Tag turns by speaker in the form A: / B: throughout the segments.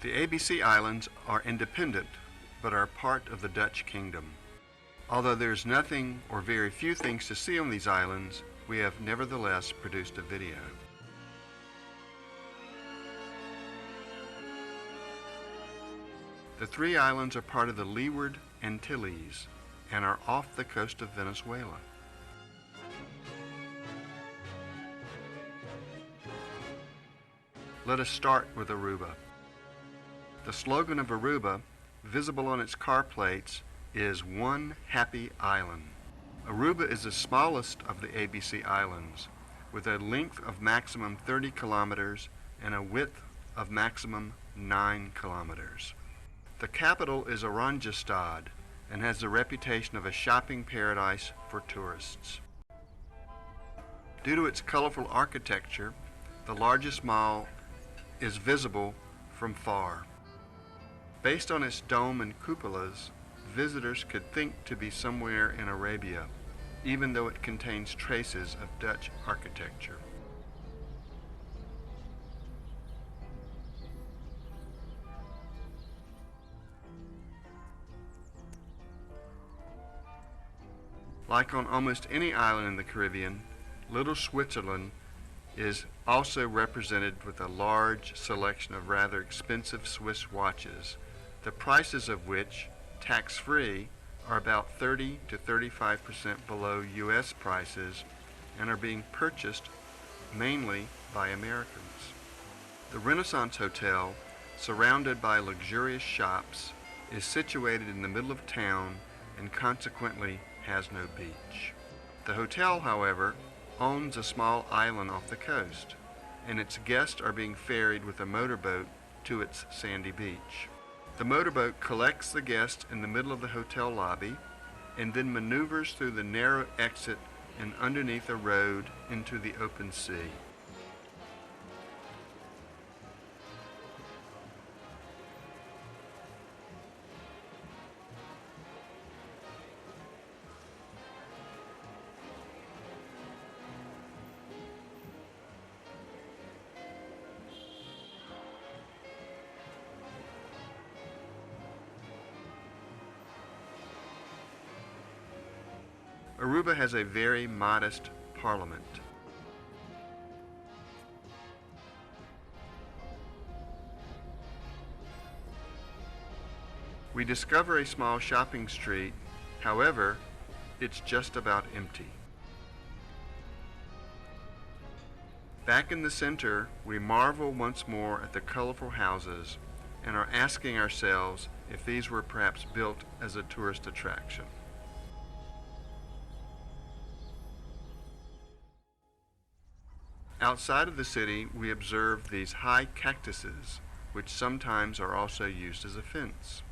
A: The ABC Islands are independent, but are part of the Dutch Kingdom. Although there is nothing or very few things to see on these islands, we have nevertheless produced a video. The three islands are part of the Leeward Antilles and are off the coast of Venezuela. Let us start with Aruba. The slogan of Aruba, visible on its car plates, is "One Happy Island." Aruba is the smallest of the ABC Islands, with a length of maximum 30 kilometers and a width of maximum 9 kilometers. The capital is Oranjestad and has the reputation of a shopping paradise for tourists. Due to its colorful architecture, the largest mall is visible from far. Based on its dome and cupolas, visitors could think to be somewhere in Arabia, even though it contains traces of Dutch architecture. Like on almost any island in the Caribbean, Little Switzerland is also represented with a large selection of rather expensive Swiss watches, the prices of which, tax-free, are about 30 to 35% below U.S. prices and are being purchased mainly by Americans. The Renaissance Hotel, surrounded by luxurious shops, is situated in the middle of town and consequently has no beach. The hotel, however, owns a small island off the coast, and its guests are being ferried with a motorboat to its sandy beach. The motorboat collects the guests in the middle of the hotel lobby and then maneuvers through the narrow exit and underneath a road into the open sea. Aruba has a very modest parliament. We discover a small shopping street, however, it's just about empty. Back in the center, we marvel once more at the colorful houses and are asking ourselves if these were perhaps built as a tourist attraction. Outside of the city, we observe these high cactuses, which sometimes are also used as a fence.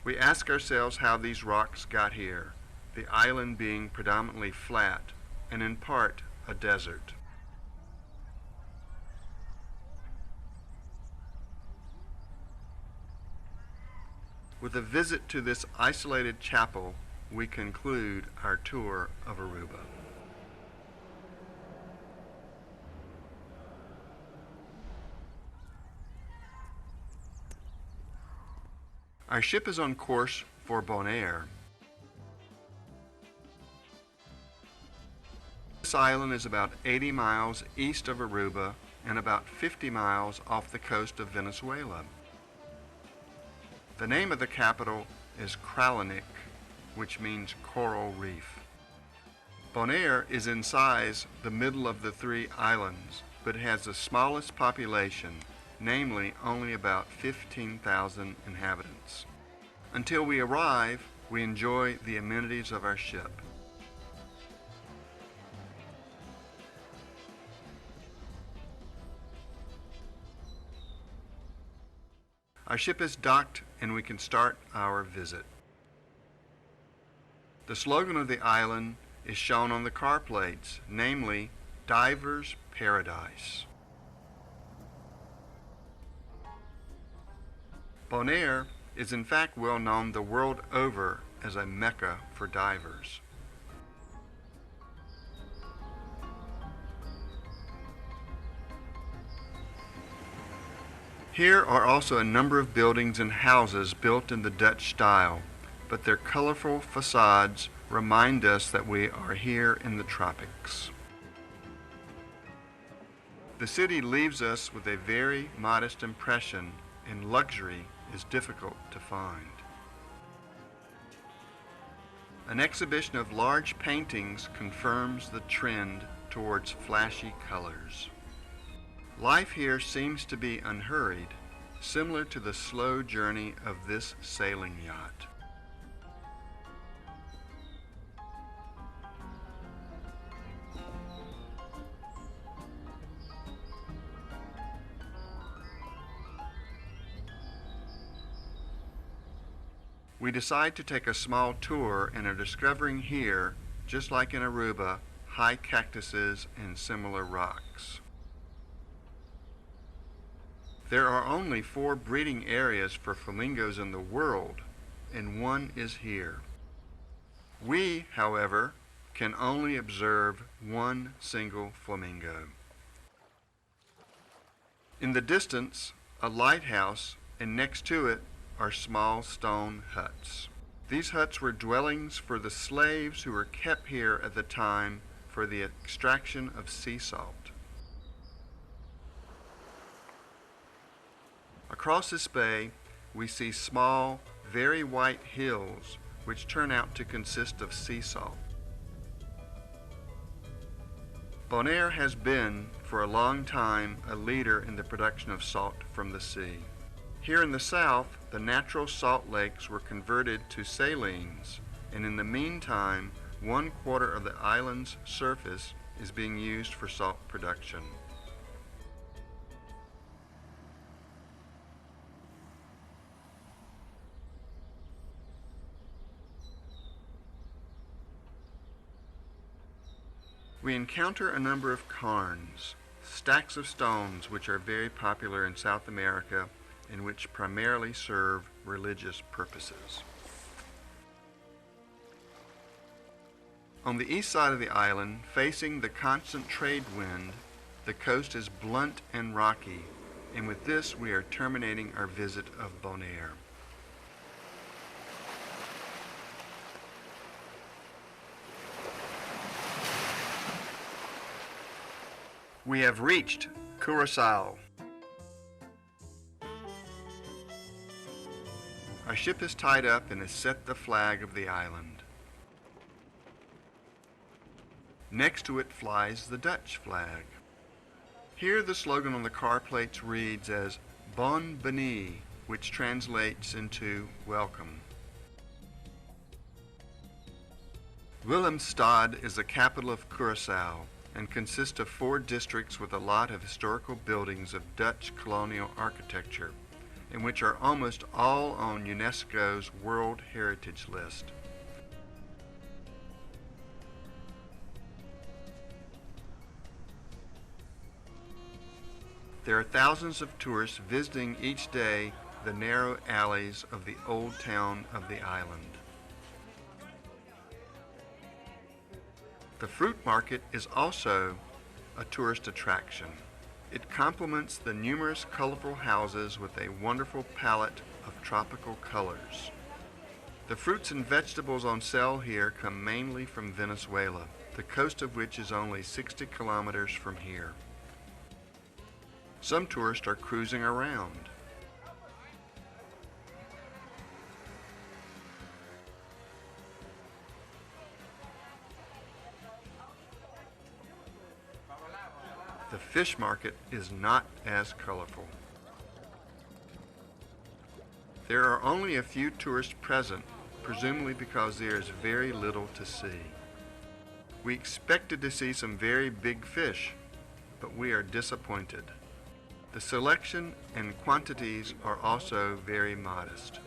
A: We ask ourselves how these rocks got here, the island being predominantly flat and in part a desert. With a visit to this isolated chapel, we conclude our tour of Aruba. Our ship is on course for Bonaire. This island is about 80 miles east of Aruba and about 50 miles off the coast of Venezuela. The name of the capital is Kralanic, which means coral reef. Bonaire is in size the middle of the three islands, but has the smallest population, namely only about 15,000 inhabitants. Until we arrive, we enjoy the amenities of our ship. Our ship is docked and we can start our visit. The slogan of the island is shown on the car plates, namely, Divers Paradise. Bonaire is in fact well known the world over as a mecca for divers. Here are also a number of buildings and houses built in the Dutch style, but their colorful facades remind us that we are here in the tropics. The city leaves us with a very modest impression, and luxury is difficult to find. An exhibition of large paintings confirms the trend towards flashy colors. Life here seems to be unhurried, similar to the slow journey of this sailing yacht. We decide to take a small tour and are discovering here, just like in Aruba, high cactuses and similar rocks. There are only 4 breeding areas for flamingos in the world, and one is here. We, however, can only observe one single flamingo. In the distance, a lighthouse, and next to it are small stone huts. These huts were dwellings for the slaves who were kept here at the time for the extraction of sea salt. Across this bay, we see small, very white hills which turn out to consist of sea salt. Bonaire has been, for a long time, a leader in the production of salt from the sea. Here in the south, the natural salt lakes were converted to salines, and in the meantime, 1/4 of the island's surface is being used for salt production. We encounter a number of cairns, stacks of stones which are very popular in South America and which primarily serve religious purposes. On the east side of the island, facing the constant trade wind, the coast is blunt and rocky, and with this we are terminating our visit of Bonaire. We have reached Curaçao. Our ship is tied up and has set the flag of the island. Next to it flies the Dutch flag. Here the slogan on the car plates reads as Bon Venue, which translates into welcome. Willemstad is the capital of Curaçao and consists of 4 districts with a lot of historical buildings of Dutch colonial architecture, and which are almost all on UNESCO's World Heritage List. There are thousands of tourists visiting each day the narrow alleys of the old town of the island. The fruit market is also a tourist attraction. It complements the numerous colorful houses with a wonderful palette of tropical colors. The fruits and vegetables on sale here come mainly from Venezuela, the coast of which is only 60 kilometers from here. Some tourists are cruising around. The fish market is not as colorful. There are only a few tourists present, presumably because there is very little to see. We expected to see some very big fish, but we are disappointed. The selection and quantities are also very modest.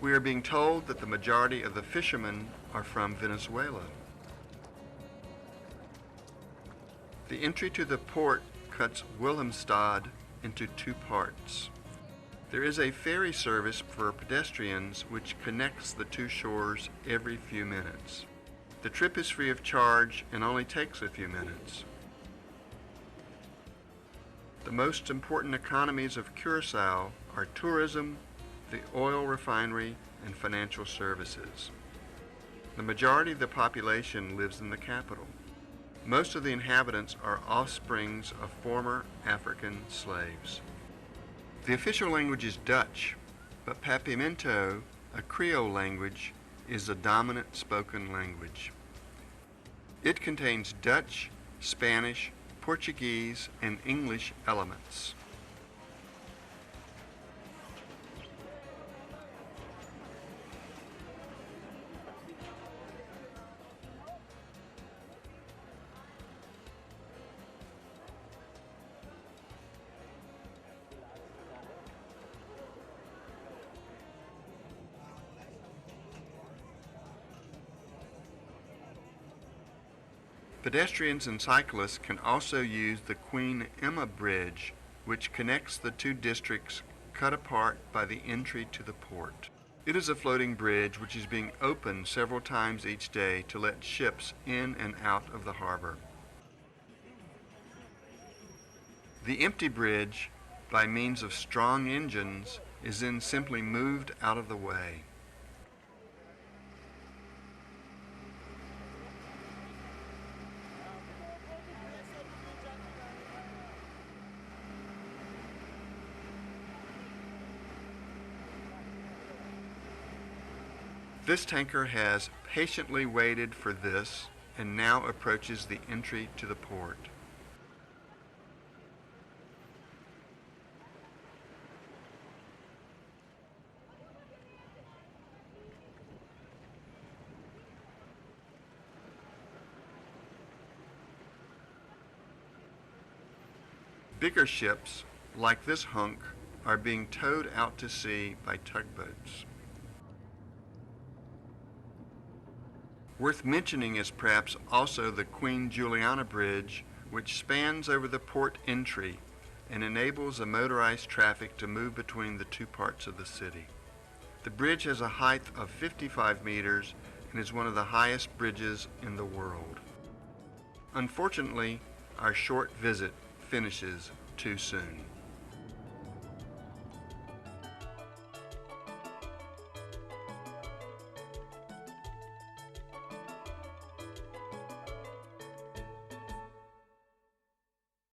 A: We are being told that the majority of the fishermen are from Venezuela. The entry to the port cuts Willemstad into 2 parts. There is a ferry service for pedestrians which connects the 2 shores every few minutes. The trip is free of charge and only takes a few minutes. The most important economies of Curaçao are tourism, the oil refinery, and financial services. The majority of the population lives in the capital. Most of the inhabitants are offsprings of former African slaves. The official language is Dutch, but Papiamento, a Creole language, is the dominant spoken language. It contains Dutch, Spanish, Portuguese, and English elements. Pedestrians and cyclists can also use the Queen Emma Bridge, which connects the two districts cut apart by the entry to the port. It is a floating bridge which is being opened several times each day to let ships in and out of the harbor. The empty bridge, by means of strong engines, is then simply moved out of the way. This tanker has patiently waited for this and now approaches the entry to the port. Bigger ships, like this hunk, are being towed out to sea by tugboats. Worth mentioning is perhaps also the Queen Juliana Bridge, which spans over the port entry and enables the motorized traffic to move between the two parts of the city. The bridge has a height of 55 meters and is one of the highest bridges in the world. Unfortunately, our short visit finishes too soon.